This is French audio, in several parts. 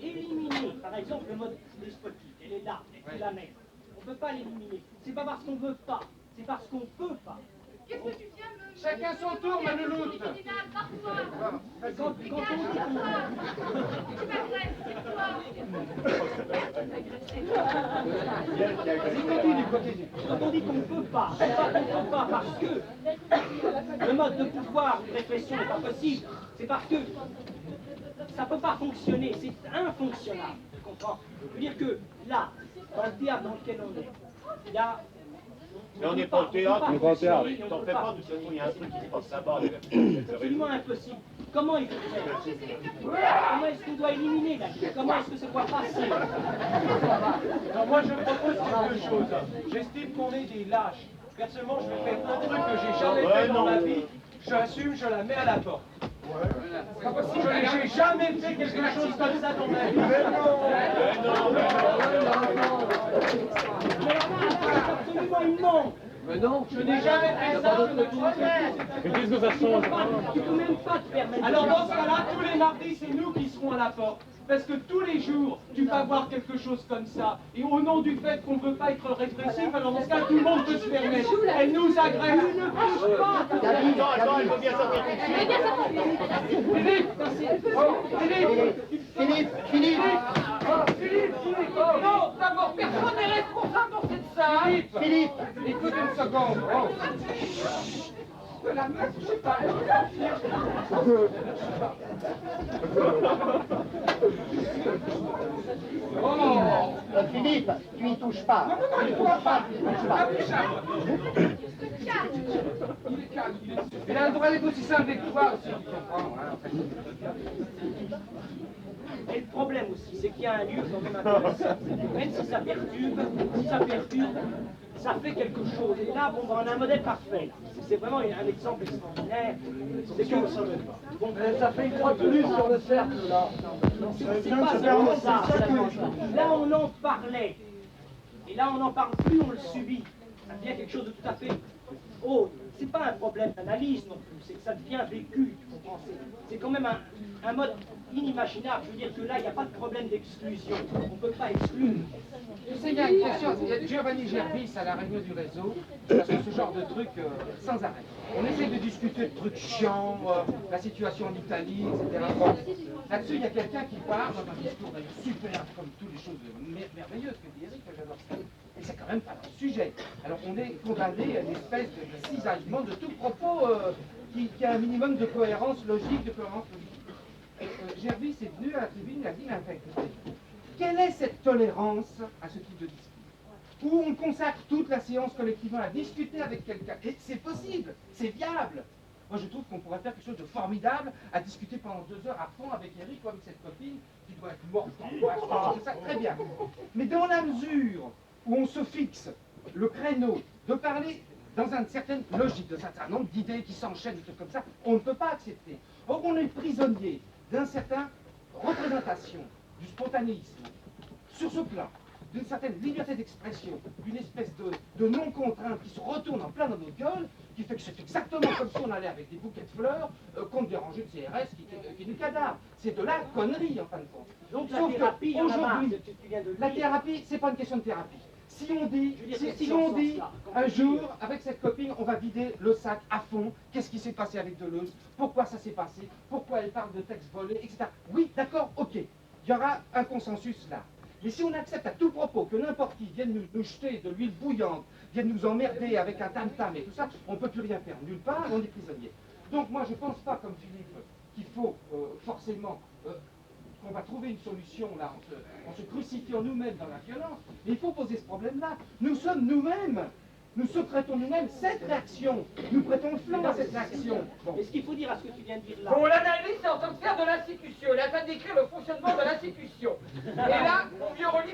éliminer, par exemple, le mode despotique. Elle est là, elle est la même. On ne peut pas l'éliminer. C'est pas parce qu'on ne veut pas, c'est parce qu'on ne peut pas. Qu'est-ce que tu viens me... Chacun son tour, ma louloute. Quand Quand on dit qu'on Quand on dit qu'on ne peut pas, c'est pas qu'on ne peut pas parce que le mode de pouvoir de répression n'est pas possible. C'est parce que ça ne peut pas fonctionner, c'est infonctionnable. Tu comprends? Je veux dire que là, dans le théâtre dans lequel on est, il y a... Mais on n'est pas au théâtre, on n'est pas au théâtre. T'en fais pas, de toute façon, il y a un truc qui se passe là-bas. C'est absolument impossible. Comment il faut faire? Comment est-ce qu'on doit éliminer la vie? Comment est-ce que ça doit passer? Alors moi, je propose quelque chose. J'estime qu'on est des lâches. Personnellement, je vais faire un truc que j'ai jamais fait dans ma vie. J'assume, je la mets à la porte. Je n'ai jamais fait quelque chose comme ça dans ma vie. Mais c'est absolument immonde. Mais non, je n'ai jamais fait ça. Qu'est-ce que ça change? Tu peux même pas te permettre. Alors dans ce cas-là, tous les mardis, c'est nous qui serons à la porte. Parce que tous les jours, tu vas voir quelque chose comme ça. Et au nom du fait qu'on ne veut pas être répressif, alors dans ce cas, tout le monde peut se permettre. Elle nous agresse. Attends, il faut bien sortir tout de suite. Philippe. Non, d'abord, personne n'est responsable dans cette salle. Philippe, écoute une seconde. De la meuf, je sais pas. Philippe, tu y touches pas. Non, il ne touche pas. Il a le droit d'être aussi simple avec toi aussi, tu comprends. Et le problème aussi, c'est qu'il y a un lieu quand même intéressant. Même si ça perturbe, ça fait quelque chose. Et là, bon, on a un modèle parfait. C'est vraiment un exemple extraordinaire. C'est que bon, Ça fait une croix de lune sur le cercle, là. c'est pas seulement ça. Là, on en parlait. Et là, on n'en parle plus, on le subit. Ça devient quelque chose de tout à fait autre. C'est pas un problème d'analyse non plus, c'est que ça devient vécu, tu comprends? C'est quand même un mode inimaginable. Je veux dire que là, il n'y a pas de problème d'exclusion. On ne peut pas exclure. Tu sais, il y a une question, il y a Giovanni Gerbis à la réunion du réseau, parce que ce genre de truc sans arrêt. On essaie de discuter de trucs chiants, la situation en Italie, etc. Bon. Là-dessus, il y a quelqu'un qui parle dans un discours d'ailleurs super, comme toutes les choses merveilleuses que dit Eric, que j'adore ça. Et c'est quand même pas le sujet. Alors on est condamné à une espèce de cisaillement de tout propos qui a un minimum de cohérence logique, de cohérence politique. Gerbis est venu à la tribune, il a dit, mais écoutez, quelle est cette tolérance à ce type de discours où on consacre toute la séance collectivement à discuter avec quelqu'un? Et c'est possible, c'est viable. Moi je trouve qu'on pourrait faire quelque chose de formidable à discuter pendant 2 heures à fond avec Eric ou avec cette copine qui doit être morte d'angoisse, c'est ça, très bien. Mais dans la mesure où on se fixe le créneau de parler dans une certaine logique, de certain nombre d'idées qui s'enchaînent, des trucs comme ça, on ne peut pas accepter. Or, on est prisonnier d'une certaine représentation du spontanéisme sur ce plan, d'une certaine liberté d'expression, d'une espèce de non-contrainte qui se retourne en plein dans notre gueule, qui fait que c'est exactement comme si on allait avec des bouquets de fleurs contre des rangées de CRS qui nous cadavre. C'est de la connerie, en fin de compte. Donc Sauf la thérapie, aujourd'hui, tu viens de le la dire. thérapie, c'est pas une question de thérapie. Si on dit, Je veux dire, c'est si dans on ce dit sens-là. un jour, avec cette copine, on va vider le sac à fond, qu'est-ce qui s'est passé avec Deleuze, pourquoi ça s'est passé, pourquoi elle parle de textes volés, etc. Oui, d'accord, ok, il y aura un consensus là. Mais si on accepte à tout propos que n'importe qui vienne nous jeter de l'huile bouillante, vienne nous emmerder avec un tam-tam et tout ça, on ne peut plus rien faire nulle part, on est prisonnier. Donc moi je ne pense pas, comme Philippe, qu'il faut forcément qu'on va trouver une solution là, en se crucifiant nous-mêmes dans la violence, mais il faut poser ce problème-là. Nous sommes nous-mêmes, nous secrétons nous-mêmes cette réaction, nous prêtons le flanc à cette réaction. Bon. Mais ce qu'il faut dire à ce que tu viens de dire là, Bon, l'analyse est en train de faire de l'institution. Elle est en train de décrire le fonctionnement de l'institution. Et là, on mieux relit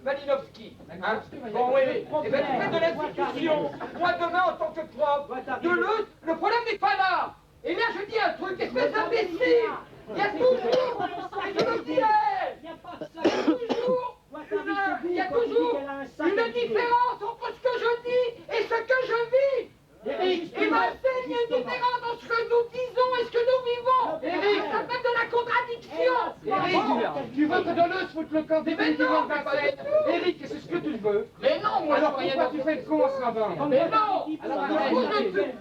Malinowski. Hein? Bon, oui. Et bien, tu fais de l'institution. Moi, demain, en tant que prof, Deleuze, le problème n'est pas là. Et là, je dis un truc, espèce d'imbécile. Il y a toujours, et je le disais, il y a toujours une différence entre ce que je dis et ce que je vis. Il m'enseigne une différence entre ce que nous disons et ce que nous vivons. Ça s'appelle de la contradiction. Eric, tu veux que Deleuze foute le camp définitivement de Vincennes? Eric, c'est ce que tu veux. Mais non, moi Alors je veux rien pourquoi tu fais le con en ce moment? Mais non. Alors,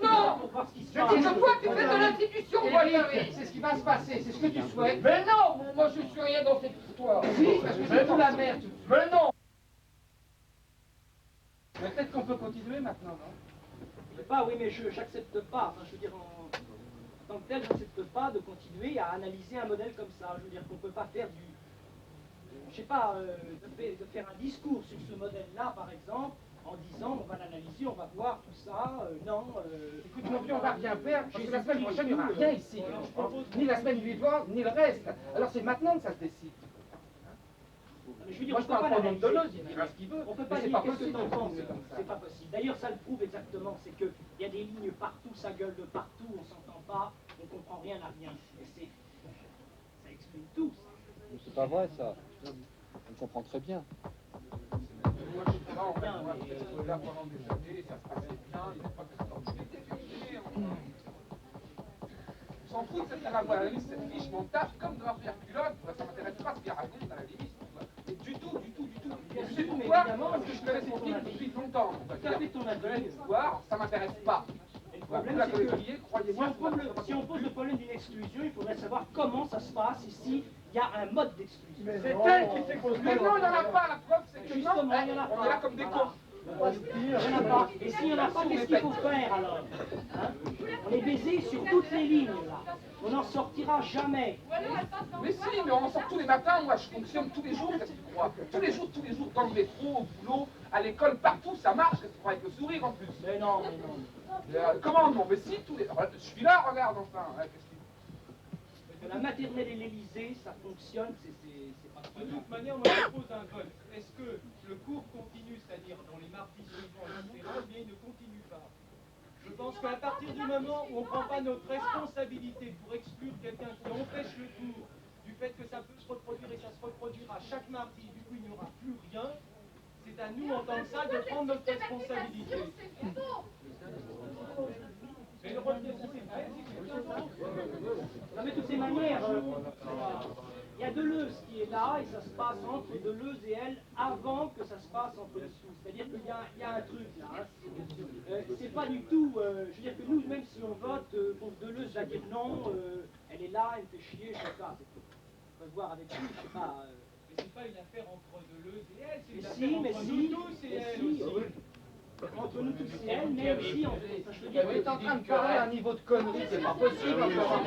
Non. Je dis que toi tu fais de l'institution, moi Eric, c'est ce qui va se passer, c'est ce que tu souhaites. Mais non, moi je suis rien dans cette histoire. Si, parce que c'est tout la merde. Mais non. Mais peut-être qu'on peut continuer maintenant, non? Je sais pas, oui, mais je n'accepte pas. Enfin, je veux dire, en tant que tel, je n'accepte pas de continuer à analyser un modèle comme ça. Je veux dire qu'on ne peut pas faire du... Je sais pas, de faire un discours sur ce modèle-là, par exemple, en disant on va l'analyser, on va voir tout ça, non... Écoute, mon vieux, on va rien faire, parce que la semaine prochaine, il n'y aura rien ici. Ni la semaine suivante, ni le reste. Alors c'est maintenant que ça se décide. Mais je veux dire, Moi, on je peut parle pas pas au nom de l'analyser. Deleuze, il dira ce qu'il veut. On peut Mais pas c'est dire pas qu'est-ce que possible t'en de penses. continuer comme ça. C'est pas possible. D'ailleurs, ça le prouve exactement. C'est qu'il y a des lignes partout, ça gueule de partout, on s'entend pas, on comprend rien à rien. Et ça explique tout. C'est pas vrai ça. On comprend très bien. Moi, je suis là, on va là pendant des années, ça se passait bien, il n'y a pas de on s'en fout de cette à la limite, cette fiche, mon taf, comme de ma première culotte, ça m'intéresse pas ce qu'il raconte à la limite. Et du tout. Je sais pourquoi, parce que je connais ces films depuis longtemps. L'histoire, ça m'intéresse pas. Le problème, c'est que si on pose le problème d'une exclusion, il faudrait savoir comment ça se passe et s'il y a un mode d'exclusion. C'est elle qui s'excluse. Mais non, il n'y en a pas, la preuve, c'est que Justement, non, il y en a pas. on est là comme des cons. Il n'y en a pas. Et s'il n'y en a pas, qu'est-ce qu'il faut faire alors, hein? On est baisé sur toutes les lignes là. On n'en sortira jamais. Mais si, mais on sort tous les matins, moi je fonctionne tous les jours, qu'est-ce que tu crois? Tous les jours, dans le métro, au boulot, à l'école, partout, ça marche, qu'est-ce que tu crois, avec le sourire en plus? Mais non. Comment non? Mais si, je suis là, regarde enfin. La maternelle et l'Élysée, ça fonctionne, c'est pas... De toute manière, moi je pose un vote. Est-ce que le cours continue, c'est-à-dire dans les mardis suivants, etc., ou bien il ne continue pas? Je pense qu'à partir du moment où on ne prend pas notre responsabilité pour exclure quelqu'un qui empêche le cours, du fait que ça peut se reproduire et ça se reproduira chaque mardi, du coup il n'y aura plus rien, c'est à nous en tant que ça de prendre notre responsabilité. Mais le rôle de Non mais de toutes ces manières, il y a Deleuze qui est là et ça se passe entre Deleuze et elle avant que ça se passe entre nous tous. C'est-à-dire qu'il y a un truc là. Hein. C'est pas du tout, je veux dire que nous, même si on vote, bon, Deleuze va dire non, elle est là, elle me fait chier, je sais pas. On peut voir avec lui, je sais pas. Mais c'est pas une affaire entre Deleuze et elle, c'est une Mais affaire entre si, nous tous et elle aussi. Entre nous tous et elle, mais aussi, je veux dire, Tu es en train de parler à un niveau de connerie, c'est pas possible encore.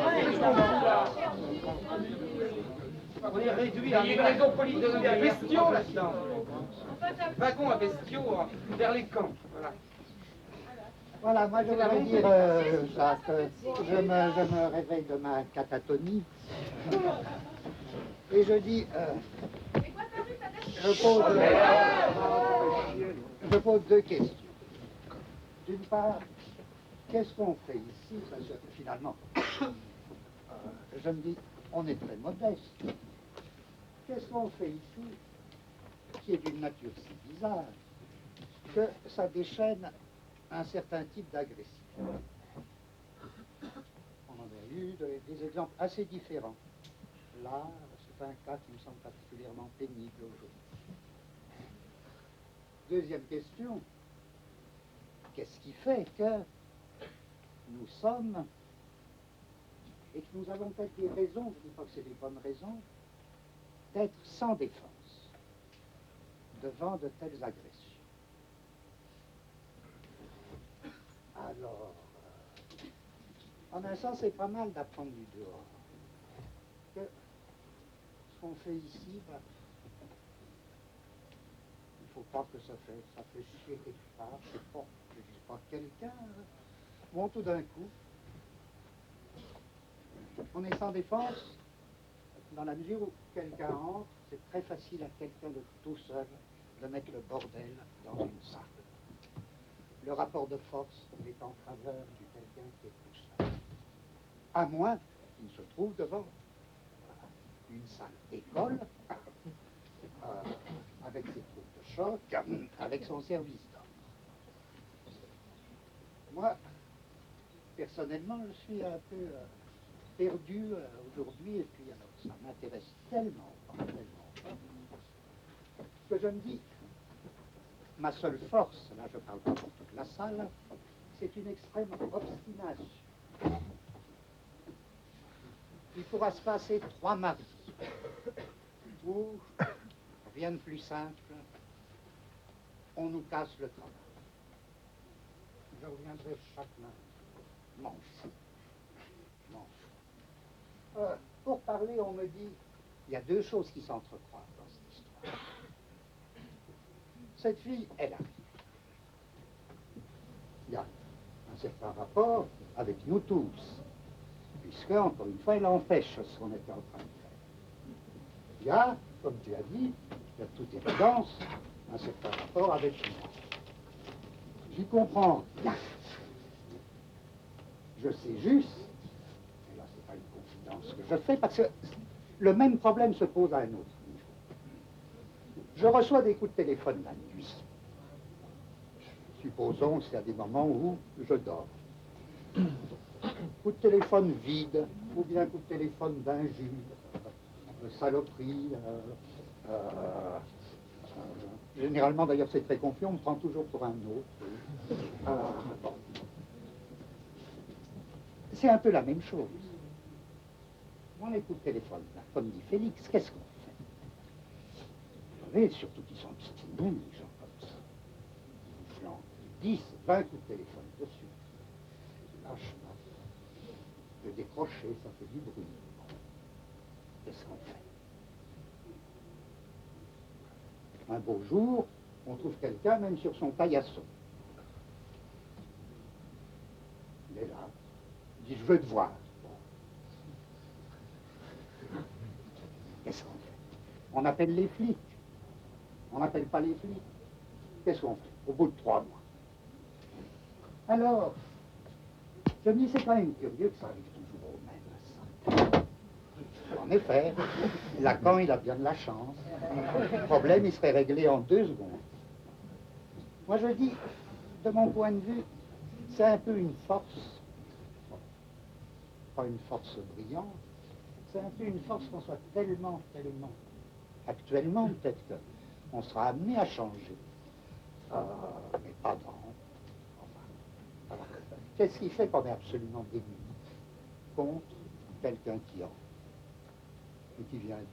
On est réduit à une raison politique de bestiaux là-dedans. Wagon à bestiaux vers les camps. Voilà. Voilà, moi je voudrais dire, Jacques, je me réveille de ma catatonie et je dis, je pose deux questions. D'une part, qu'est-ce qu'on fait ici? Parce que finalement, je me dis, on est très modeste. Qu'est-ce qu'on fait ici qui est d'une nature si bizarre que ça déchaîne un certain type d'agression? On en a eu des exemples assez différents. Là, c'est un cas qui me semble particulièrement pénible aujourd'hui. Deuxième question, qu'est-ce qui fait que nous sommes, et que nous avons peut-être des raisons, je ne dis pas que c'est des bonnes raisons, d'être sans défense devant de telles agressions? Alors, en un sens, c'est pas mal d'apprendre du dehors. Que ce qu'on fait ici, ben, il faut pas que ça fait chier quelque part, je sais pas quelqu'un. Bon, tout d'un coup, on est sans défense dans la mesure où quelqu'un entre, c'est très facile à quelqu'un de tout seul de mettre le bordel dans une salle. Le rapport de force est en faveur de quelqu'un qui est tout seul. À moins qu'il se trouve devant une salle école, avec ses troupes de choc, avec son service d'ordre. Moi, personnellement, je suis un peu perdu aujourd'hui, et puis alors, ça m'intéresse tellement pas, que je me dis, ma seule force, là je parle pas pour toute la salle, c'est une extrême obstination. Il pourra se passer 3 mardis où, rien de plus simple, on nous casse le travail. Je reviendrai chaque lundi. M'en fous. Pour parler, on me dit, il y a 2 choses qui s'entrecroisent dans cette histoire. Cette fille, elle arrive. Il y a un certain rapport avec nous tous, puisque, encore une fois, elle empêche ce qu'on était en train de faire. Il y a, comme tu as dit, de toute évidence, un certain rapport avec moi. J'y comprends rien. Je sais juste, et là c'est pas une confidence que je fais, parce que le même problème se pose à un autre niveau. Je reçois des coups de téléphone la nuit. Supposons que c'est à des moments où je dors. Coup de téléphone vide, ou bien coup de téléphone d'injure, saloperie. Généralement, d'ailleurs, c'est très confus, on me prend toujours pour un autre. Bon. C'est un peu la même chose. Moi, les coups de téléphone, là, comme dit Félix, qu'est-ce qu'on fait? Vous savez, surtout qu'ils sont obstinés, les gens comme ça. Ils flanquent 10, 20 coups de téléphone dessus. Ils lâchent pas. De décrocher, ça fait du bruit. Qu'est-ce qu'on fait? Un beau jour, on trouve quelqu'un même sur son paillasson. Il est là. Il dit, je veux te voir. Qu'est-ce qu'on fait? On appelle les flics. On n'appelle pas les flics. Qu'est-ce qu'on fait? Au bout de 3 mois. Alors, je me dis, c'est quand même curieux que ça arrive toujours au même, ça. En effet, Lacan, il a bien de la chance. Le problème, il serait réglé en 2 secondes. Moi, je dis, de mon point de vue, c'est un peu une force, pas une force brillante, c'est un peu une force qu'on soit tellement, actuellement, peut-être qu'on sera amené à changer. Mais pas dans. Enfin, qu'est-ce qui fait qu'on est absolument démuni contre quelqu'un qui entre et qui vient dire,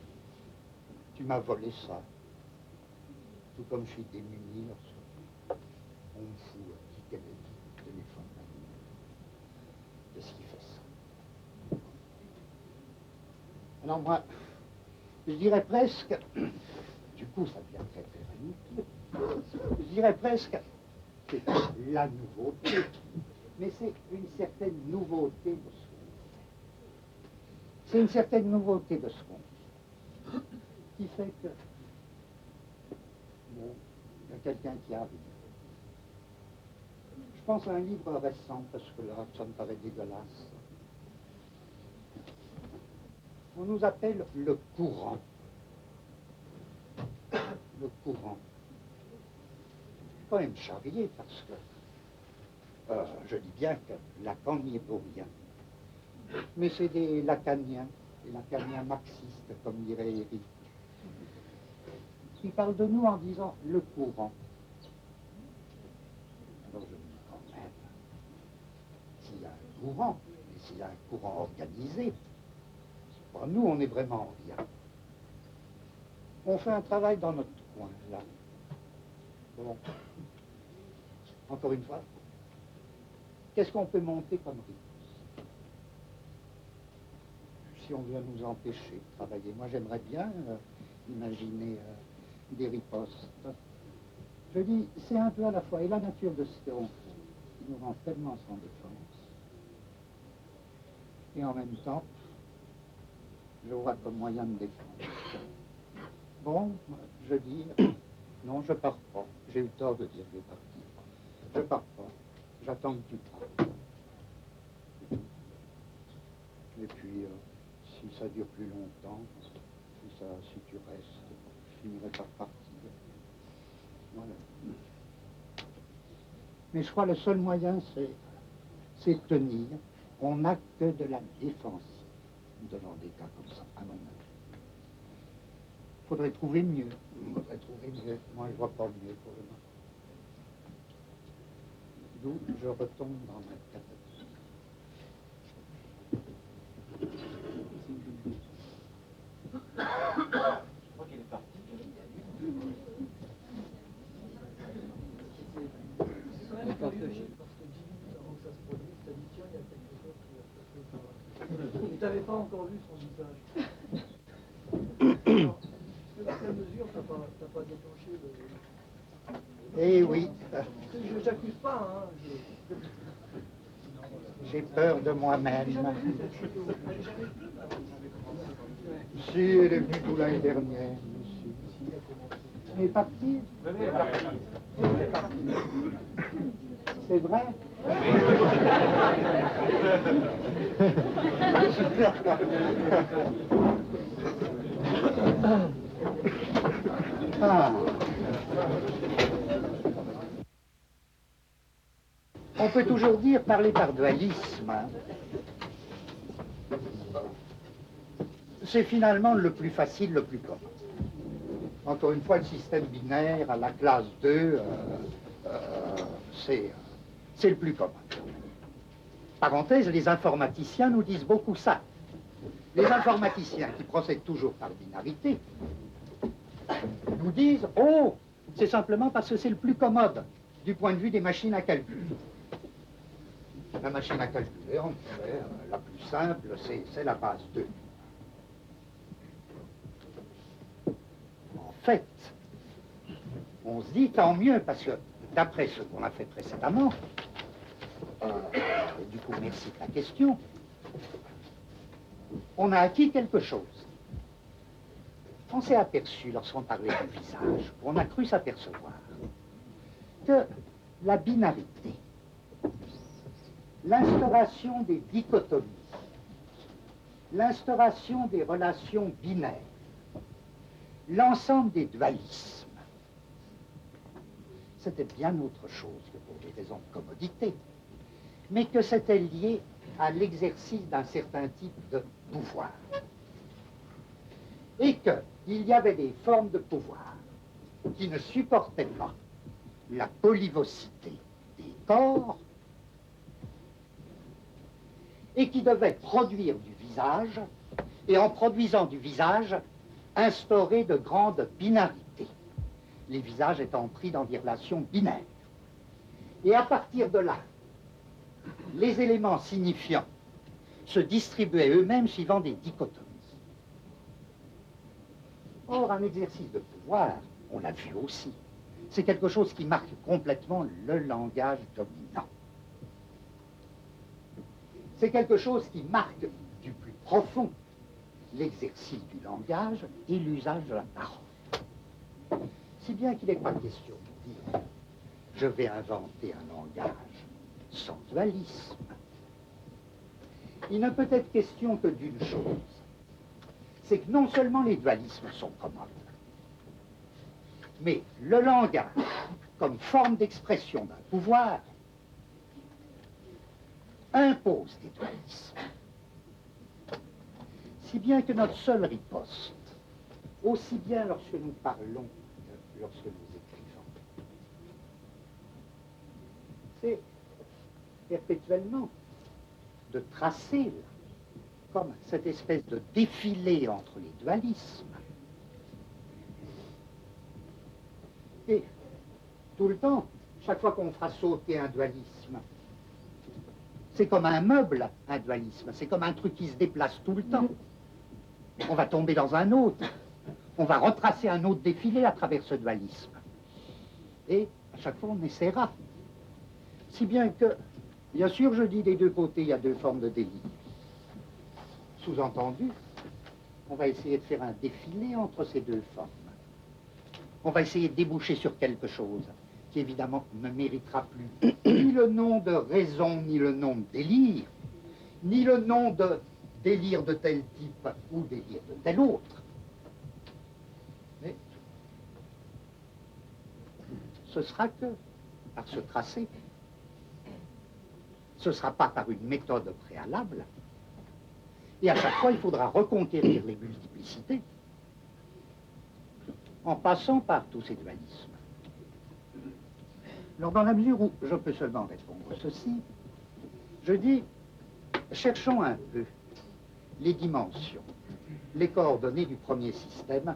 tu m'as volé ça, tout comme je suis démuni lorsque on me fout qui qu'elle est le téléphone la nuit. Qu'est-ce qui fait ça? Alors moi, je dirais presque, du coup ça devient très inutile, je dirais presque, c'est la nouveauté, mais c'est une certaine nouveauté de ce qu'on fait. C'est une certaine nouveauté de ce qu'on fait, qui fait que, bon, il y a quelqu'un qui arrive. Je pense à un livre récent, parce que là, ça me paraît dégueulasse. On nous appelle le courant. Le courant. Je suis quand même charrié parce que je dis bien que Lacan n'y est pour rien. Mais c'est des lacaniens marxistes, comme dirait Eric. Ils parlent de nous en disant le courant. Alors je me dis quand même, s'il y a un courant, et s'il y a un courant organisé, bon, nous on est vraiment rien. On fait un travail dans notre coin, là. Bon, encore une fois, qu'est-ce qu'on peut monter comme riposte? Si on vient nous empêcher de travailler, moi j'aimerais bien imaginer des ripostes. Je dis, c'est un peu à la fois, et la nature de ce qu'on fait, qui nous rend tellement sans défense, et en même temps, je vois comme moyen de défense. Bon, je dis, non, je pars pas. J'ai eu tort de dire que je partir. Je pars pas. J'attends que tu partes. Et puis, si ça dure plus longtemps, si tu restes, je finirai par partir. Voilà. Mais je crois que le seul moyen, c'est tenir. On n'a que de la défense devant des cas comme ça, à mon avis. faudrait trouver mieux. Faudrait trouver mieux. Moi, je vois pas mieux pour le moment. D'où je retombe dans ma catapulte. Je crois qu'elle est partie. Tu t'avais pas encore vu son visage. Dans quelle mesure t'as pas déclenché le... Eh oui, Je t'accuse pas, hein. j'ai peur de moi-même. Si, elle est venue tout l'année dernière, monsieur. Elle est partie. C'est vrai? Ah. On peut toujours dire parler par dualisme. Hein. C'est finalement le plus facile, le plus commun. Encore une fois, le système binaire à la classe 2, c'est le plus commun. Parenthèse, les informaticiens nous disent beaucoup ça. Les informaticiens qui procèdent toujours par binarité nous disent « Oh, c'est simplement parce que c'est le plus commode du point de vue des machines à calcul. » La machine à calculer, en fait, la plus simple, c'est la base 2. En fait, on se dit tant mieux, parce que d'après ce qu'on a fait précédemment, et du coup, merci de la question, on a acquis quelque chose. On s'est aperçu, lorsqu'on parlait du visage, on a cru s'apercevoir que la binarité, l'instauration des dichotomies, l'instauration des relations binaires, l'ensemble des dualismes, c'était bien autre chose que pour des raisons de commodité, mais que c'était lié à l'exercice d'un certain type de pouvoir. Et qu'il y avait des formes de pouvoir qui ne supportaient pas la polyvocité des corps et qui devaient produire du visage, et en produisant du visage, instaurer de grandes binarités, les visages étant pris dans des relations binaires. Et à partir de là, les éléments signifiants se distribuaient eux-mêmes suivant des dichotomies. Or, un exercice de pouvoir, on l'a vu aussi, c'est quelque chose qui marque complètement le langage dominant. C'est quelque chose qui marque du plus profond l'exercice du langage et l'usage de la parole. Si bien qu'il n'est pas question de dire « je vais inventer un langage sans dualisme ». Il ne peut être question que d'une chose, c'est que non seulement les dualismes sont commodes, mais le langage, comme forme d'expression d'un pouvoir, impose des dualismes. Si bien que notre seule riposte, aussi bien lorsque nous parlons que lorsque nous écrivons, c'est perpétuellement de tracer comme cette espèce de défilé entre les dualismes. Et tout le temps, chaque fois qu'on fera sauter un dualisme, c'est comme un meuble, un dualisme, c'est comme un truc qui se déplace tout le temps. On va tomber dans un autre, on va retracer un autre défilé à travers ce dualisme. Et à chaque fois, on essaiera. Si bien que, bien sûr, je dis des deux côtés, il y a deux formes de délire. Sous-entendu, on va essayer de faire un défilé entre ces deux formes. On va essayer de déboucher sur quelque chose qui, évidemment, ne méritera plus ni le nom de raison, ni le nom de délire, ni le nom de délire de tel type ou délire de tel autre. Mais ce sera que par ce tracé. Ce ne sera pas par une méthode préalable. Et à chaque fois, il faudra reconquérir les multiplicités. en passant par tous ces dualismes. Alors, dans la mesure où je peux seulement répondre ceci, je dis, cherchons un peu les dimensions, les coordonnées du premier système,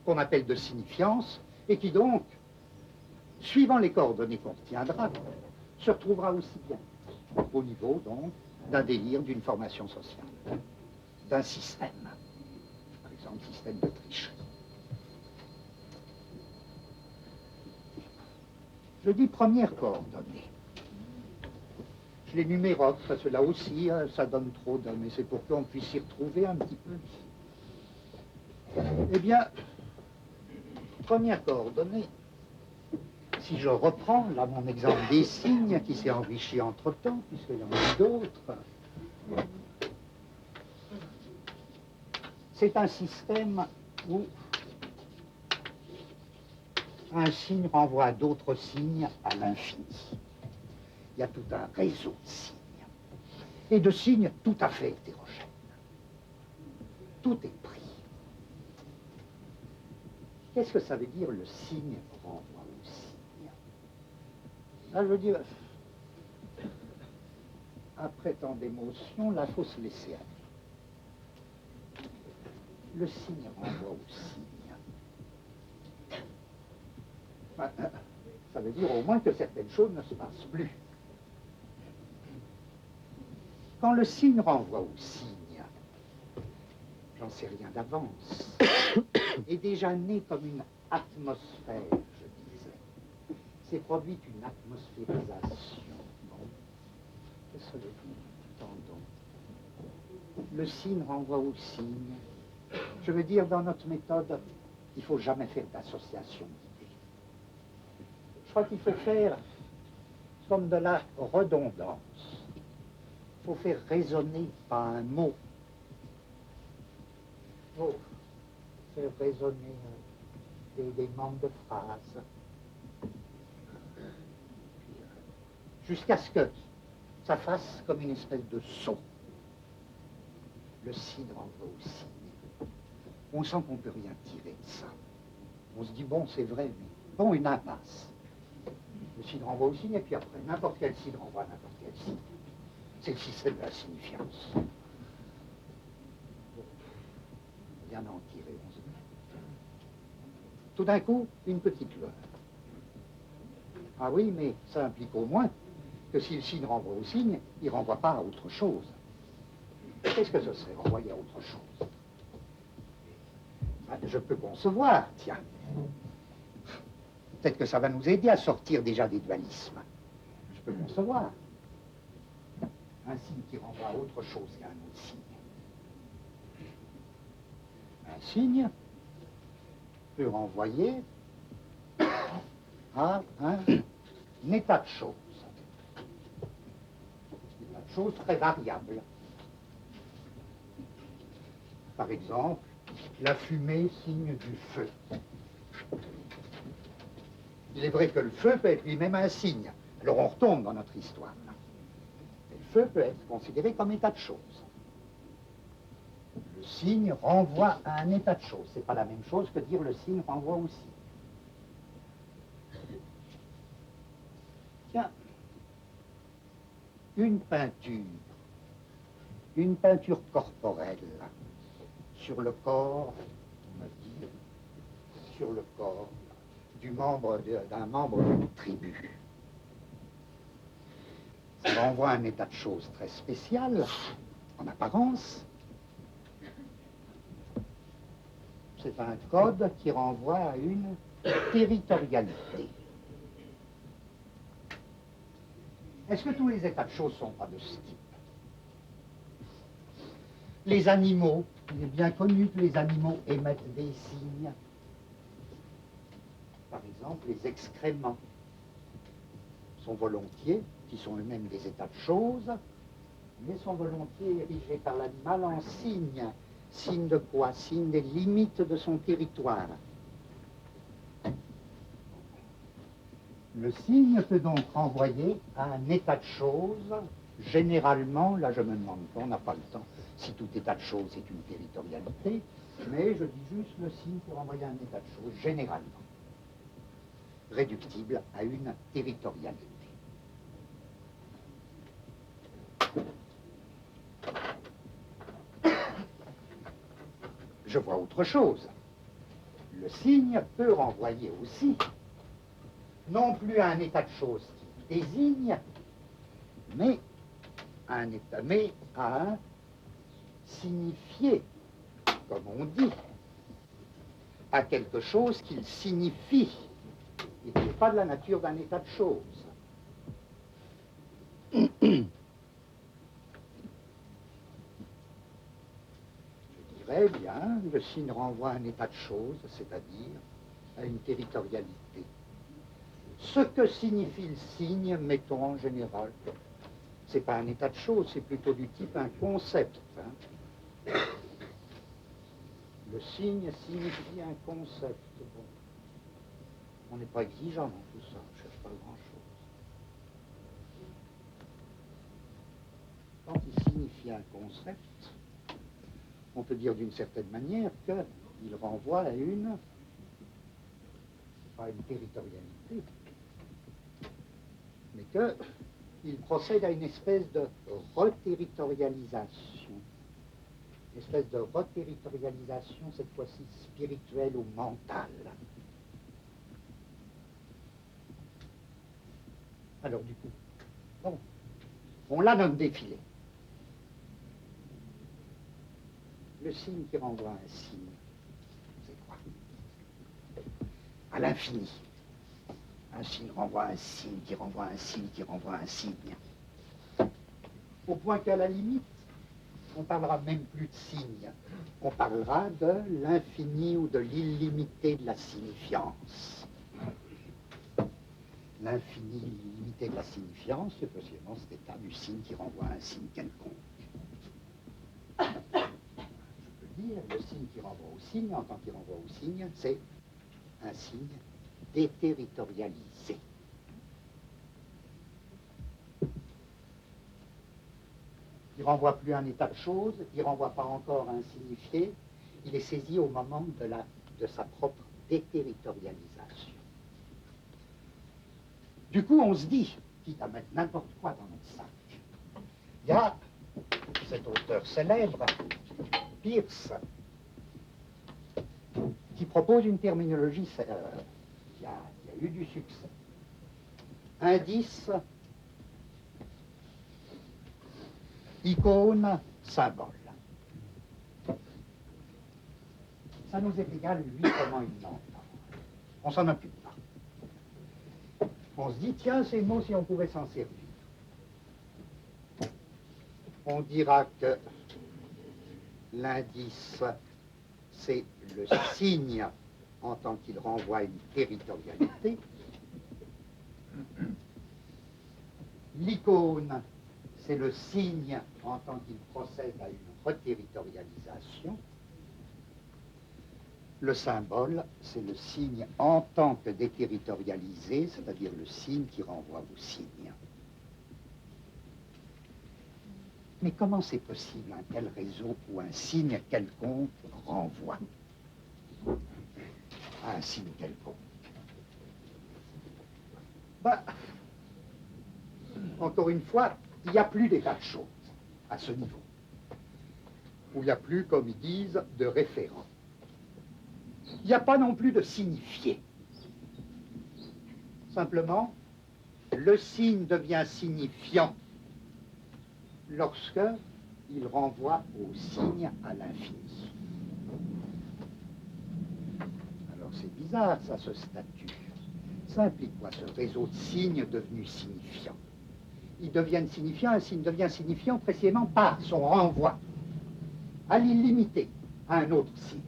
qu'on appelle de signifiance, et qui donc, suivant les coordonnées qu'on retiendra, se retrouvera aussi bien au niveau, donc, d'un délire, d'une formation sociale, d'un système, par exemple, système de tricherie. Je dis première coordonnée. Je les numérote, parce que là aussi, ça donne trop de... mais c'est pour qu'on puisse s'y retrouver un petit peu. Eh bien, première coordonnée, si je reprends, là, mon exemple des signes, qui s'est enrichi entre-temps, puisqu'il y en a d'autres, c'est un système où un signe renvoie à d'autres signes à l'infini. Il y a tout un réseau de signes, et de signes tout à fait hétérogènes. Tout est pris. Qu'est-ce que ça veut dire, le signe renvoie au signe? Là, je veux dire, après tant d'émotions, là, il faut se laisser aller. Le signe renvoie au signe. Enfin, ça veut dire au moins que certaines choses ne se passent plus. Quand le signe renvoie au signe, j'en sais rien d'avance, est déjà né comme une atmosphère, je disais. C'est produite une atmosphérisation. Bon. Qu'est-ce que je dis? Entendons. Le signe renvoie au signe. Je veux dire, dans notre méthode, il ne faut jamais faire d'association d'idées. Je crois qu'il faut faire comme de la redondance. Il faut faire résonner pas un mot. Il faut faire résonner des membres de phrases. Jusqu'à ce que ça fasse comme une espèce de son. Le signe renvoie au signe. On sent qu'on ne peut rien tirer de ça. On se dit, bon, c'est vrai, mais bon, une impasse. Le signe renvoie au signe, et puis après, n'importe quel signe renvoie à n'importe quel signe. C'est le système de la signifiance. Rien à en tirer, on se dit. Tout d'un coup, une petite lueur. Ah oui, mais ça implique au moins que si le signe renvoie au signe, il ne renvoie pas à autre chose. Qu'est-ce que ce serait, renvoyer à autre chose? Ben, je peux concevoir, tiens. Peut-être que ça va nous aider à sortir déjà des dualismes. Je peux concevoir un signe qui renvoie à autre chose qu'à un autre signe. Un signe peut renvoyer à un état de choses. Un état de choses très variable. Par exemple, la fumée, signe du feu. Il est vrai que le feu peut être lui-même un signe. Alors on retombe dans notre histoire. Et le feu peut être considéré comme état de choses. Le signe renvoie à un état de choses. C'est pas la même chose que dire le signe renvoie au signe. Tiens, une peinture corporelle sur le corps, on va dire, sur le corps d'un membre d'une tribu. Ça renvoie à un état de choses très spécial, en apparence. C'est un code qui renvoie à une territorialité. Est-ce que tous les états de choses ne sont pas de ce type? Les animaux, il est bien connu que les animaux émettent des signes. Par exemple, les excréments sont volontiers, qui sont eux-mêmes des états de choses, mais sont volontiers érigés par l'animal en signes. Signe de quoi? Signe des limites de son territoire. Le signe peut donc renvoyer à un état de choses, généralement, là je me demande pas, on n'a pas le temps, si tout état de choses est une territorialité, Mais je dis juste le signe qui renvoie à un état de choses, généralement, réductible à une territorialité. Je vois autre chose. Le signe peut renvoyer aussi, non plus à un état de choses qui désigne, mais à un signifié, comme on dit, à quelque chose qu'il signifie et qui n'est pas de la nature d'un état de choses. Je dirais bien, le signe renvoie à un état de choses, c'est-à-dire à une territorialité. Ce que signifie le signe, mettons en général, c'est pas un état de choses, c'est plutôt du type un concept. Hein. Le signe signifie un concept. Bon. On n'est pas exigeant dans tout ça, on ne cherche pas grand-chose. Quand il signifie un concept, on peut dire d'une certaine manière qu'il renvoie à une territorialité, mais qu'il procède à une espèce de reterritorialisation. Une espèce de reterritorialisation, cette fois-ci spirituelle ou mentale. Alors du coup, bon, on l'a dans le défilé. Le signe qui renvoie un signe, c'est quoi? À l'infini. Un signe renvoie un signe, qui renvoie un signe, qui renvoie un signe. Au point qu'à la limite, on ne parlera même plus de signe. On parlera de l'infini ou de l'illimité de la signifiance. L'infini, l'illimité de la signifiance, c'est possiblement cet état du signe qui renvoie à un signe quelconque. Le signe qui renvoie au signe, en tant qu'il renvoie au signe, c'est un signe déterritorialisé. Il ne renvoie plus à un état de choses, il ne renvoie pas encore à un signifié, il est saisi au moment de sa propre déterritorialisation. Du coup, on se dit, quitte à mettre n'importe quoi dans notre sac, il y a cet auteur célèbre, Peirce, qui propose une terminologie qui a eu du succès. Indice, icône, symbole. Ça nous est égal, lui, comment il l'entend. On s'en occupe pas. On se dit, tiens, ces mots, si on pouvait s'en servir. On dira que l'indice, c'est le signe en tant qu'il renvoie à une territorialité. L'icône, c'est le signe en tant qu'il procède à une reterritorialisation. Le symbole, c'est le signe en tant que déterritorialisé, c'est-à-dire le signe qui renvoie au signe. Mais comment c'est possible un tel réseau où un signe quelconque renvoie à un signe quelconque? Encore une fois, il n'y a plus d'état de choses à ce niveau. Où il n'y a plus, comme ils disent, de référent. Il n'y a pas non plus de signifié. Simplement, le signe devient signifiant lorsque il renvoie au signe à l'infini. Alors c'est bizarre, ça, ce statut. Ça implique quoi, ce réseau de signes devenu signifiant? Ils deviennent signifiants, un signe devient signifiant précisément par son renvoi à l'illimité, à un autre signe.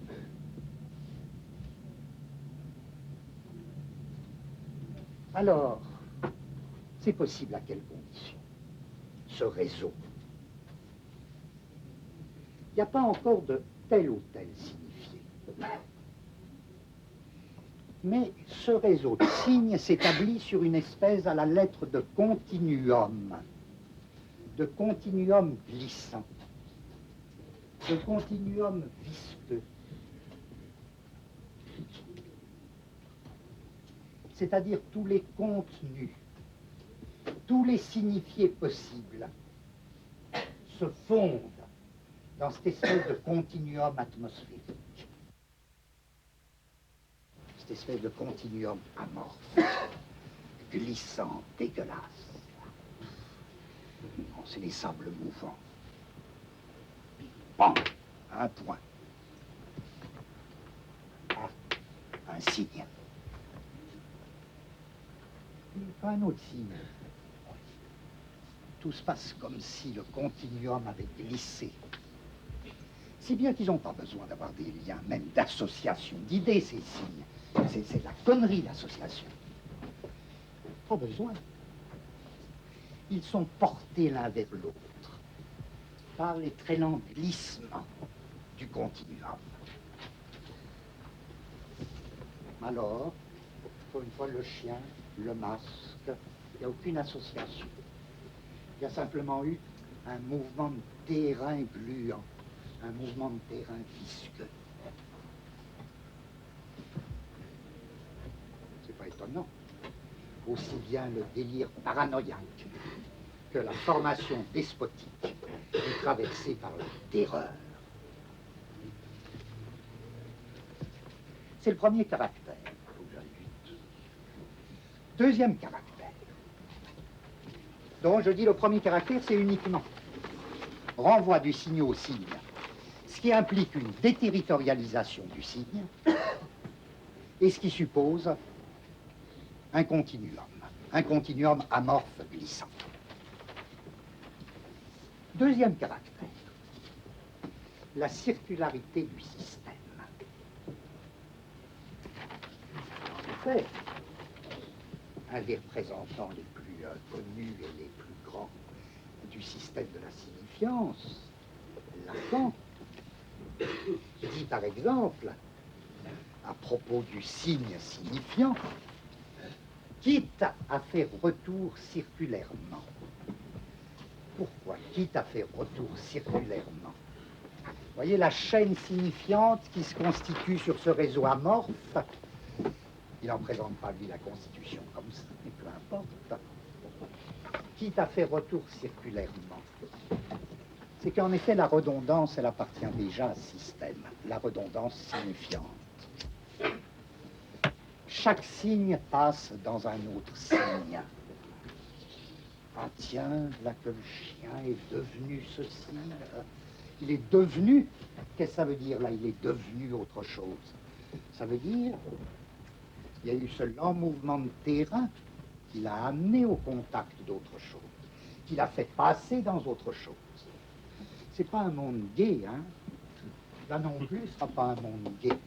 Alors, c'est possible à quelles conditions? Ce réseau. Il n'y a pas encore de tel ou tel signifié. Mais ce réseau de signes s'établit sur une espèce à la lettre de continuum glissant, de continuum visqueux, c'est-à-dire tous les contenus, tous les signifiés possibles, se fondent dans cette espèce de continuum atmosphérique, cette espèce de continuum amorphe, glissant, dégueulasse. Bon, c'est les sables mouvants. Puis, bam, un point. Ah, un signe. Et pas un autre signe. Tout se passe comme si le continuum avait glissé. Si bien qu'ils n'ont pas besoin d'avoir des liens, même d'association d'idées, ces signes. C'est de la connerie, l'association. Pas besoin. Ils sont portés l'un vers l'autre par les très lents glissements du continuum. Alors, pour une fois, le chien, le masque, il n'y a aucune association. Il y a simplement eu un mouvement de terrain gluant, un mouvement de terrain visqueux. C'est pas étonnant. Aussi bien le délire paranoïaque que la formation despotique est traversée par la terreur. C'est le premier caractère, faut que j'aille vite. Deuxième caractère. Donc je dis le premier caractère, c'est uniquement renvoi du signe au signe, ce qui implique une déterritorialisation du signe et ce qui suppose un continuum amorphe glissant. Deuxième caractère, la circularité du système. En effet, un des représentants les plus connus et les plus grands du système de la signifiance, Lacan, dit par exemple, à propos du signe signifiant, quitte à faire retour circulairement. Pourquoi quitte à faire retour circulairement? Vous voyez la chaîne signifiante qui se constitue sur ce réseau amorphe. Il n'en présente pas, lui, la constitution comme ça, mais peu importe. Quitte à faire retour circulairement. C'est qu'en effet, la redondance, elle appartient déjà à ce système, la redondance signifiante. Chaque signe passe dans un autre signe. Ah tiens, là que le chien est devenu ceci. Il est devenu, qu'est-ce que ça veut dire là? Il est devenu autre chose. Ça veut dire, il y a eu ce lent mouvement de terrain qui l'a amené au contact d'autre chose, qui l'a fait passer dans autre chose. C'est pas un monde gai, hein? Là non plus, ce sera pas un monde gai.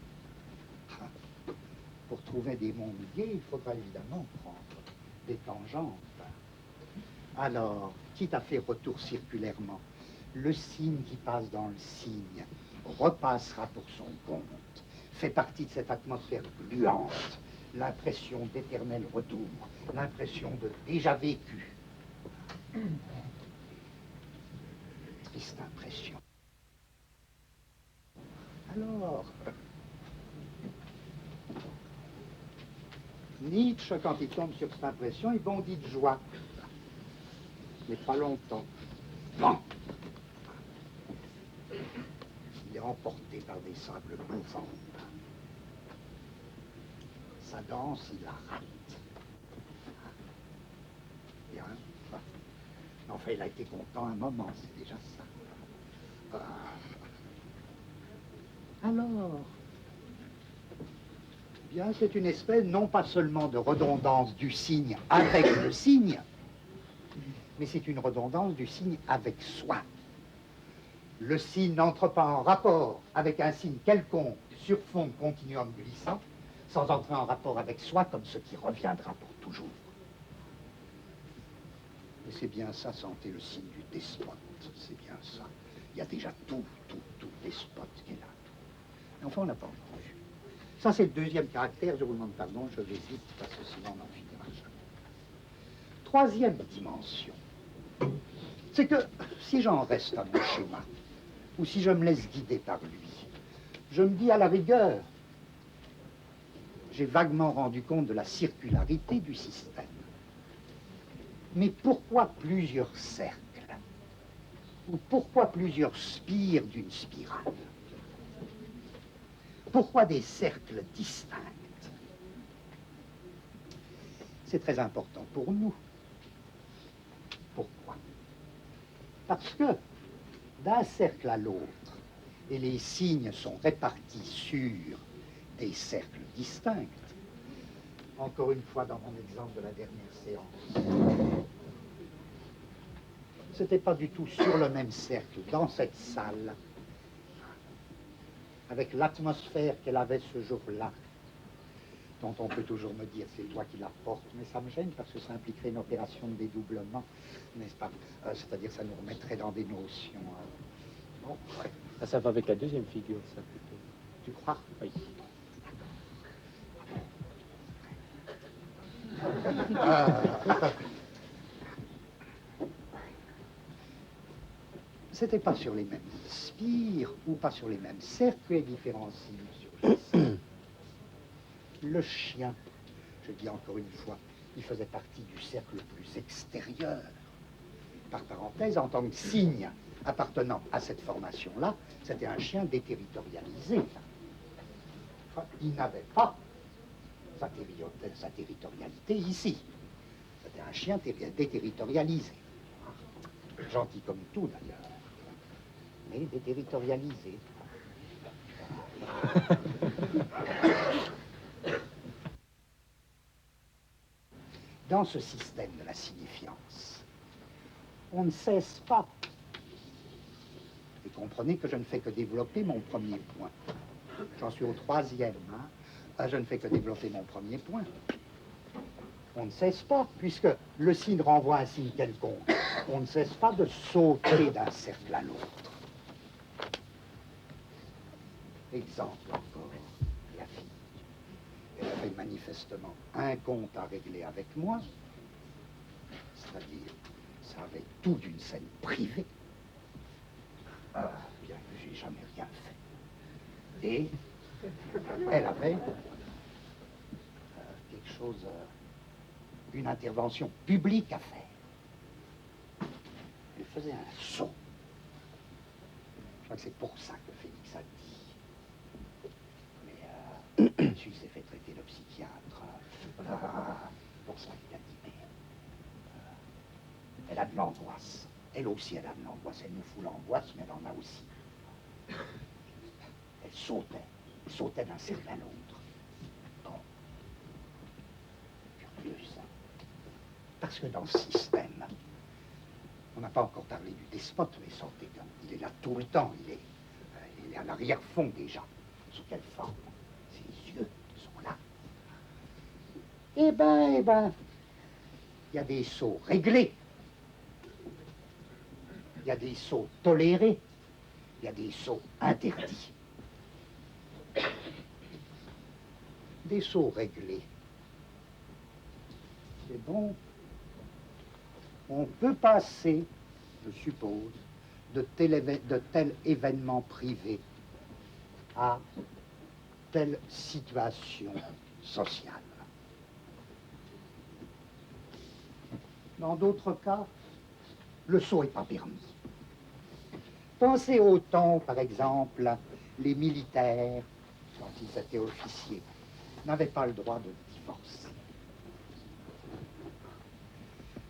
Pour trouver des mondes gays, il faudra évidemment prendre des tangentes. Alors, quitte à faire retour circulairement, le signe qui passe dans le signe repassera pour son compte, fait partie de cette atmosphère gluante, l'impression d'éternel retour, l'impression de déjà vécu. Triste impression. Alors, Nietzsche, quand il tombe sur cette impression, il bondit de joie. Mais pas longtemps. Bon. Il est emporté par des sables mouvants. Sa danse, il la rate. Bien. Enfin, il a été content un moment, c'est déjà ça. Alors, bien, c'est une espèce non pas seulement de redondance du signe avec le signe, mais c'est une redondance du signe avec soi. Le signe n'entre pas en rapport avec un signe quelconque sur fond de continuum glissant, sans entrer en rapport avec soi comme ce qui reviendra pour toujours. Et c'est bien ça, sentez le signe du despote, c'est bien ça. Il y a déjà tout despote qui est là. Tout. Enfin, on n'a pas encore vu. Ça, c'est le deuxième caractère, je vous demande pardon, je vais vite, parce que sinon on n'en finira jamais. Troisième dimension, c'est que si j'en reste à mon schéma, ou si je me laisse guider par lui, je me dis à la rigueur, j'ai vaguement rendu compte de la circularité du système. Mais pourquoi plusieurs cercles? Ou pourquoi plusieurs spires d'une spirale? Pourquoi des cercles distincts? C'est très important pour nous. Pourquoi? Parce que d'un cercle à l'autre, et les signes sont répartis sur des cercles distincts, encore une fois dans mon exemple de la dernière séance, c'était pas du tout sur le même cercle, dans cette salle, avec l'atmosphère qu'elle avait ce jour-là, dont on peut toujours me dire c'est toi qui la portes, mais ça me gêne parce que ça impliquerait une opération de dédoublement, n'est-ce pas? C'est-à-dire ça nous remettrait dans des notions. Bon, ouais. Ah, ça va avec la deuxième figure, ça, plutôt. Tu crois? Oui. C'était pas sur les mêmes spires ou pas sur les mêmes cercles que les différents signes surgissaient. Le chien, je dis encore une fois, il faisait partie du cercle le plus extérieur. Par parenthèse, en tant que signe appartenant à cette formation-là, c'était un chien déterritorialisé. Enfin, il n'avait pas sa territorialité ici. C'était un chien déterritorialisé. Gentil comme tout, d'ailleurs. Mais déterritorialisé. Dans ce système de la signifiance, on ne cesse pas. Et comprenez que je ne fais que développer mon premier point. J'en suis au troisième. Je ne fais que développer mon premier point. On ne cesse pas, puisque le signe renvoie un signe quelconque. On ne cesse pas de sauter d'un cercle à l'autre. Exemple encore, la fille. Elle avait manifestement un compte à régler avec moi, c'est-à-dire, ça avait tout d'une scène privée, bien que j'ai jamais rien fait. Et elle avait quelque chose, une intervention publique à faire. Elle faisait un saut. Je crois que c'est pour ça que Félix a dit. Mais il s'est fait traiter le psychiatre. Pour ça qu'il a dit, mais elle a de l'angoisse. Elle aussi, elle a de l'angoisse. Elle nous fout l'angoisse, mais elle en a aussi. Elle sautait d'un cercle à l'autre. Bon. Curieux, ça. Parce que dans ce système, on n'a pas encore parlé du despote, mais sortez, il est là tout le temps. Il est à l'arrière-fond déjà. Sous quelle forme? Ses yeux sont là. Eh ben, il y a des sauts réglés. Il y a des sauts tolérés. Il y a des sauts interdits. Des sauts réglés. C'est bon. On peut passer, je suppose, de tel événement privé à telle situation sociale. Dans d'autres cas, le saut n'est pas permis. Pensez au temps, par exemple, les militaires, quand ils étaient officiers, n'avaient pas le droit de divorcer.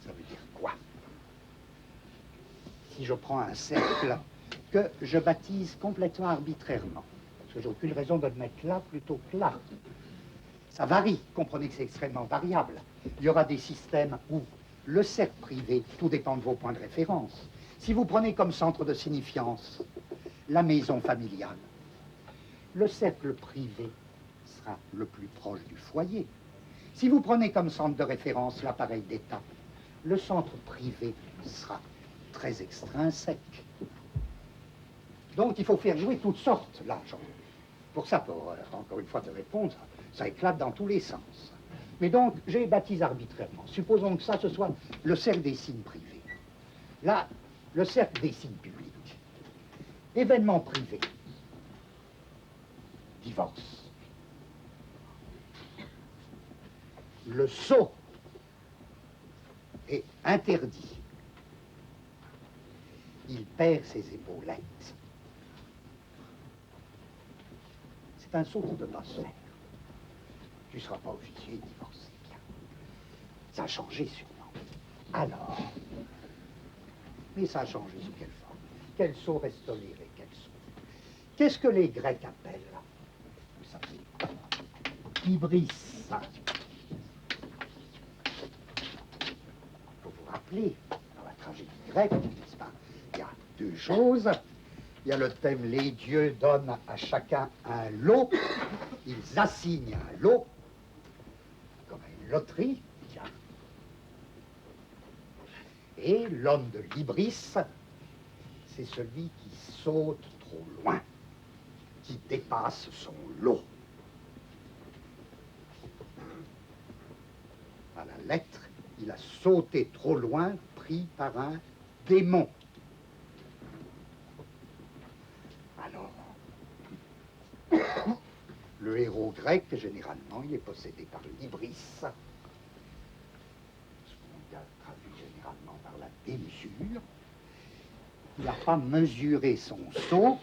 Ça veut dire quoi? Si je prends un cercle que je baptise complètement arbitrairement, parce que j'ai aucune raison de le mettre là plutôt que là, ça varie, comprenez que c'est extrêmement variable. Il y aura des systèmes où le cercle privé, tout dépend de vos points de référence. Si vous prenez comme centre de signifiance la maison familiale, le cercle privé sera le plus proche du foyer. Si vous prenez comme centre de référence l'appareil d'État, le centre privé sera très extrinsèque. Donc il faut faire jouer toutes sortes, là. Pour ça, encore une fois te répondre, ça éclate dans tous les sens. Mais donc, j'ai baptisé arbitrairement. Supposons que ça, ce soit le cercle des signes privés. Là, le cercle des signes publics. Événement privé. Divorce. le saut est interdit, il perd ses épaulettes. C'est un saut qui ne peut pas se faire. Tu ne seras pas officier divorcé. Bien. Ça a changé sûrement. Alors, mais ça a changé sous quelle forme? Quel saut reste toléré? Quel saut? Qu'est-ce que les Grecs appellent, vous savez, hybris? Il faut vous rappeler, dans la tragédie grecque, n'est-ce pas, il y a deux choses. Il y a le thème, les dieux donnent à chacun un lot, ils assignent un lot, comme à une loterie, tiens. Et l'homme de l'hybris, c'est celui qui saute trop loin, qui dépasse son lot. À la lettre, il a sauté trop loin, pris par un démon. Alors, le héros grec, généralement, il est possédé par l'hybris, ce qu'on traduit généralement par la démesure. Il n'a pas mesuré son saut,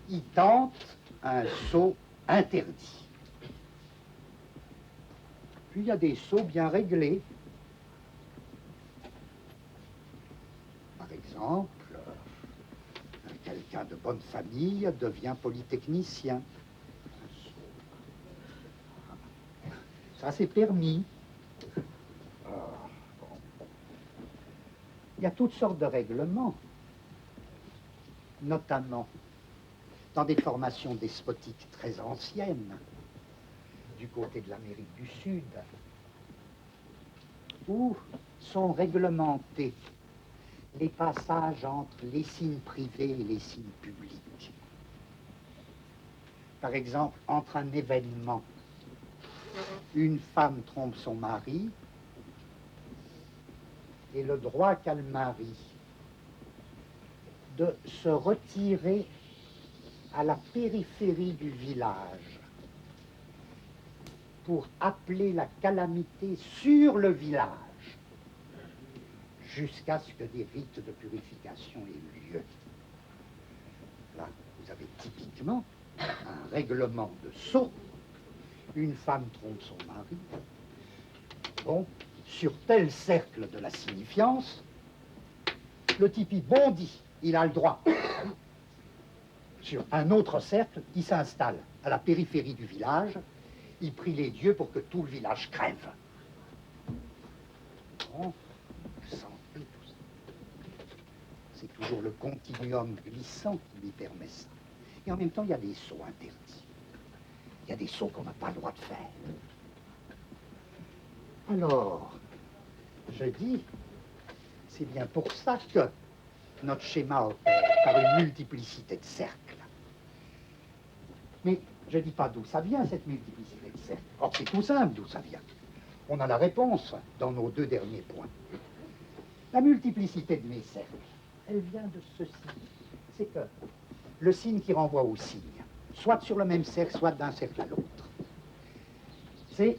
il tente un saut interdit. Puis il y a des sauts bien réglés. Par exemple, quelqu'un de bonne famille devient polytechnicien. Ça, c'est permis. Il y a toutes sortes de règlements, notamment dans des formations despotiques très anciennes, du côté de l'Amérique du Sud, où sont réglementés les passages entre les signes privés et les signes publics. Par exemple, entre un événement, une femme trompe son mari, et le droit qu'a le mari de se retirer à la périphérie du village pour appeler la calamité sur le village jusqu'à ce que des rites de purification aient lieu. Là, vous avez typiquement un règlement de saut. Une femme trompe son mari. Bon, sur tel cercle de la signifiance, le type y bondit, il a le droit. Sur un autre cercle, il s'installe à la périphérie du village, il prie les dieux pour que tout le village crève. Bon, vous sentez tout ça. C'est toujours le continuum glissant qui lui permet ça. Et en même temps, il y a des sauts interdits. Il y a des sauts qu'on n'a pas le droit de faire. Alors, je dis, c'est bien pour ça que notre schéma opère par une multiplicité de cercles. Mais je ne dis pas d'où ça vient, cette multiplicité de cercles. Or, c'est tout simple d'où ça vient. On a la réponse dans nos deux derniers points. La multiplicité de mes cercles, elle vient de ceci. C'est que le signe qui renvoie au signe, soit sur le même cercle, soit d'un cercle à l'autre, c'est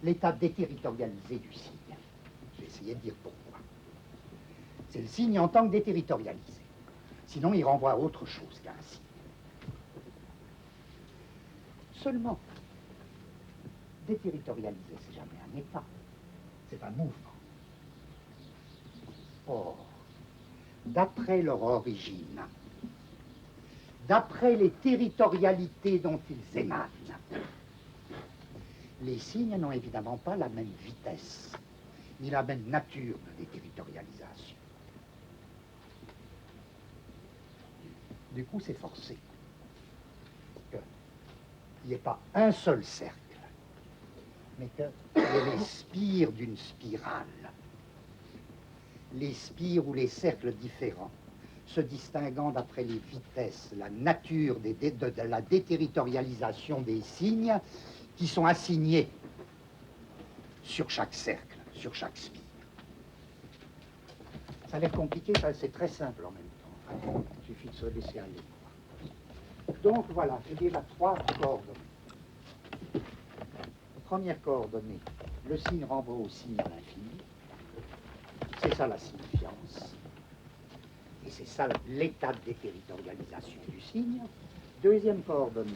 l'état déterritorialisé du signe. Je vais essayer de dire pourquoi. C'est le signe en tant que déterritorialisé. Sinon, il renvoie à autre chose qu'à un signe. Seulement, déterritorialisé, c'est jamais un état, c'est un mouvement. Or, d'après leur origine, d'après les territorialités dont ils émanent, les signes n'ont évidemment pas la même vitesse, ni la même nature de déterritorialisation. Du coup, c'est forcé qu'il n'y ait pas un seul cercle, mais qu'il y ait les spires d'une spirale. Les spires ou les cercles différents, se distinguant d'après les vitesses, la nature de la déterritorialisation des signes qui sont assignés sur chaque cercle, sur chaque spire. Ça a l'air compliqué, c'est très simple en même temps. Il suffit de se laisser aller. Donc voilà, j'ai déjà 3 coordonnées. Première coordonnée, Le signe renvoie au signe à l'infini. C'est ça la signifiance. Et c'est ça l'état de déterritorialisation du signe. Deuxième coordonnée.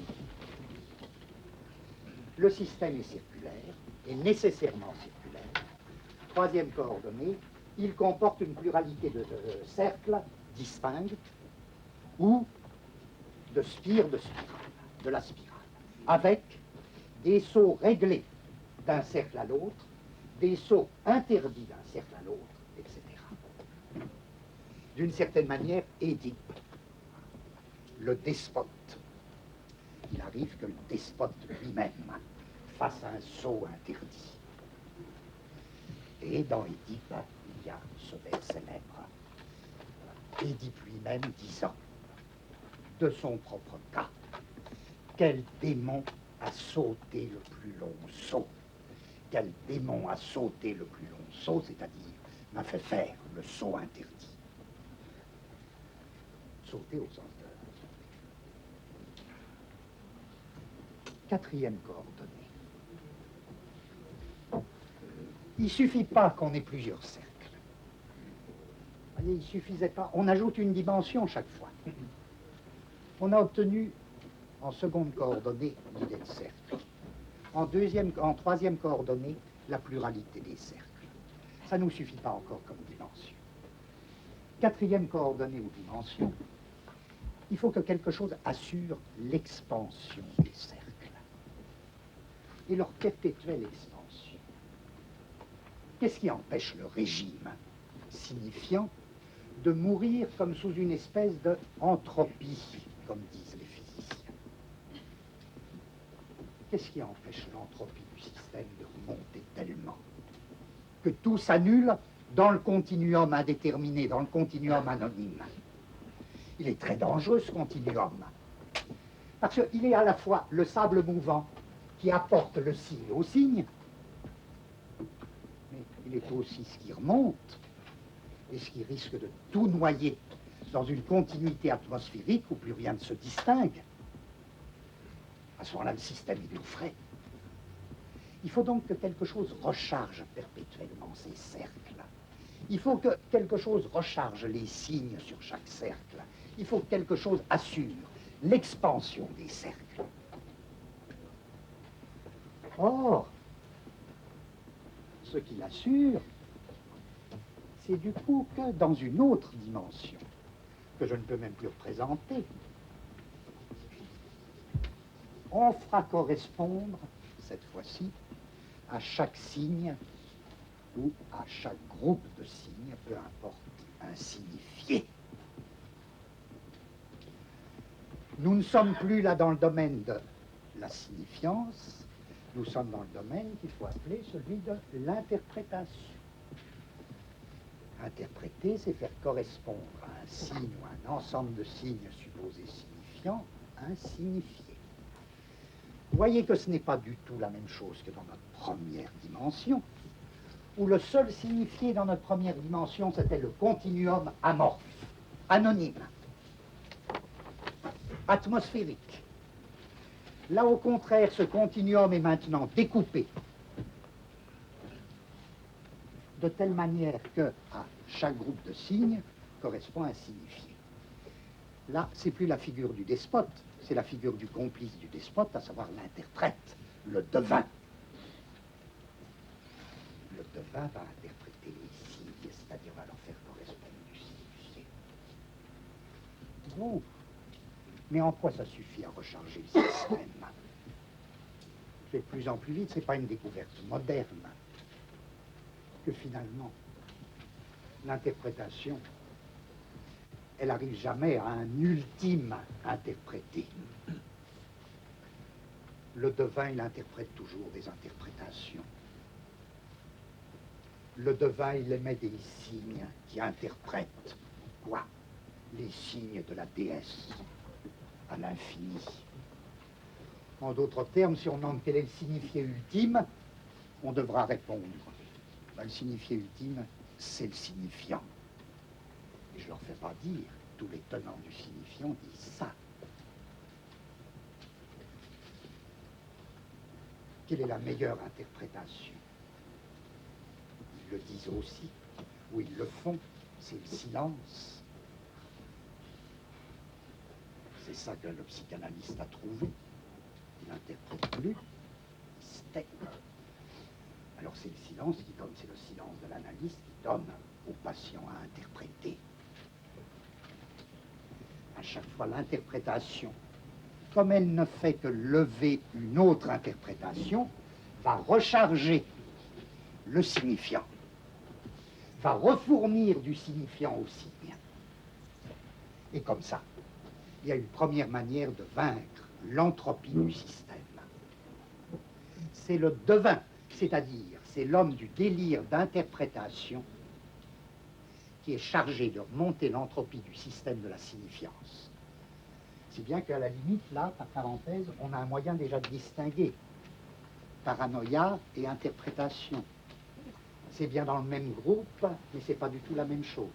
Le système est circulaire, est nécessairement circulaire. Troisième coordonnée, il comporte une pluralité de cercles distincts ou de spires de spirale, de la spirale, avec des sauts réglés d'un cercle à l'autre, des sauts interdits d'un cercle à l'autre, etc. D'une certaine manière, Édipe, le despote, il arrive que le despote lui-même fasse un saut interdit. Et dans Édipe, il y a ce vers célèbre. Édipe lui-même disant, de son propre cas, quel démon a sauté le plus long saut? Quel démon a sauté le plus long saut, c'est-à-dire m'a fait faire le saut interdit? Sauter au sens de... Quatrième coordonnée. Il ne suffit pas qu'on ait plusieurs cercles. Vous voyez, il ne suffisait pas. On ajoute une dimension chaque fois. On a obtenu en seconde coordonnée l'idée de cercle. En troisième coordonnée, la pluralité des cercles. Ça ne nous suffit pas encore comme dimension. Quatrième coordonnée ou dimension, il faut que quelque chose assure l'expansion des cercles et leur perpétuelle expansion. Qu'est-ce qui empêche le régime signifiant de mourir comme sous une espèce d'entropie, comme disent les physiciens? Qu'est-ce qui empêche l'entropie du système de remonter tellement que tout s'annule dans le continuum indéterminé, dans le continuum anonyme? Il est très dangereux, ce continuum, parce qu'il est à la fois le sable mouvant qui apporte le signe au signe, mais il est aussi ce qui remonte et ce qui risque de tout noyer dans une continuité atmosphérique où plus rien ne se distingue. À ce moment-là, le système est tout frais. Il faut donc que quelque chose recharge perpétuellement ces cercles. Il faut que quelque chose recharge les signes sur chaque cercle. Il faut que quelque chose assure l'expansion des cercles. Or, ce qui l'assure, c'est du coup que dans une autre dimension, que je ne peux même plus représenter, on fera correspondre, cette fois-ci, à chaque signe ou à chaque groupe de signes, peu importe, un signifié. Nous ne sommes plus là dans le domaine de la signifiance, nous sommes dans le domaine qu'il faut appeler celui de l'interprétation. Interpréter, c'est faire correspondre à un signe ou un ensemble de signes supposés signifiants un signifié. Vous voyez que ce n'est pas du tout la même chose que dans notre première dimension, où le seul signifié dans notre première dimension, c'était le continuum amorphe, anonyme, atmosphérique. Là, au contraire, ce continuum est maintenant découpé de telle manière que à chaque groupe de signes correspond un signifié. Là, c'est plus la figure du despote, c'est la figure du complice du despote, à savoir l'interprète, le devin. Le devin va interpréter les signes, c'est-à-dire va leur faire correspondre du signifié. Bon. Mais en quoi ça suffit à recharger le système? Je vais de plus en plus vite, ce n'est pas une découverte moderne que finalement l'interprétation, elle n'arrive jamais à un ultime interprété. Le devin, il interprète toujours des interprétations. Le devin, il émet des signes qui interprètent quoi? Les signes de la déesse à l'infini. En d'autres termes, si on demande quel est le signifié ultime, on devra répondre. Ben, le signifié ultime, c'est le signifiant. Et je ne leur fais pas dire, tous les tenants du signifiant disent ça. Quelle est la meilleure interprétation? le disent aussi, ou ils le font, c'est le silence. C'est ça que le psychanalyste a trouvé. Il n'interprète plus, il se tait. Alors c'est le silence qui donne, c'est le silence de l'analyste qui donne au patient à interpréter. À chaque fois, l'interprétation, comme elle ne fait que lever une autre interprétation, va recharger le signifiant, va refournir du signifiant au signe. Et comme ça, il y a une première manière de vaincre l'entropie du système. C'est le devin, c'est-à-dire c'est l'homme du délire d'interprétation qui est chargé de remonter l'entropie du système de la signifiance. Si bien qu'à la limite, là, par parenthèse, on a un moyen déjà de distinguer paranoïa et interprétation. C'est bien dans le même groupe, mais c'est pas du tout la même chose.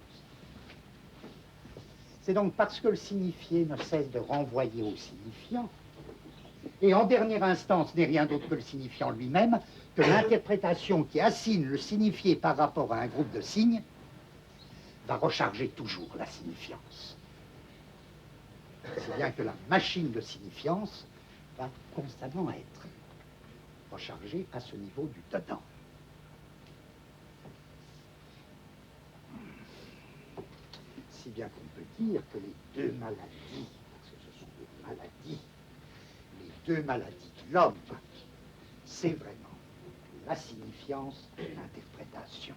C'est donc parce que le signifié ne cesse de renvoyer au signifiant, et en dernière instance n'est rien d'autre que le signifiant lui-même, que l'interprétation qui assigne le signifié par rapport à un groupe de signes va recharger toujours la signifiance. C'est bien que la machine de signifiance va constamment être rechargée à ce niveau du dedans. Si bien qu'on peut dire que les deux maladies, parce que ce sont des maladies, les deux maladies de l'homme, c'est vraiment la signifiance et l'interprétation.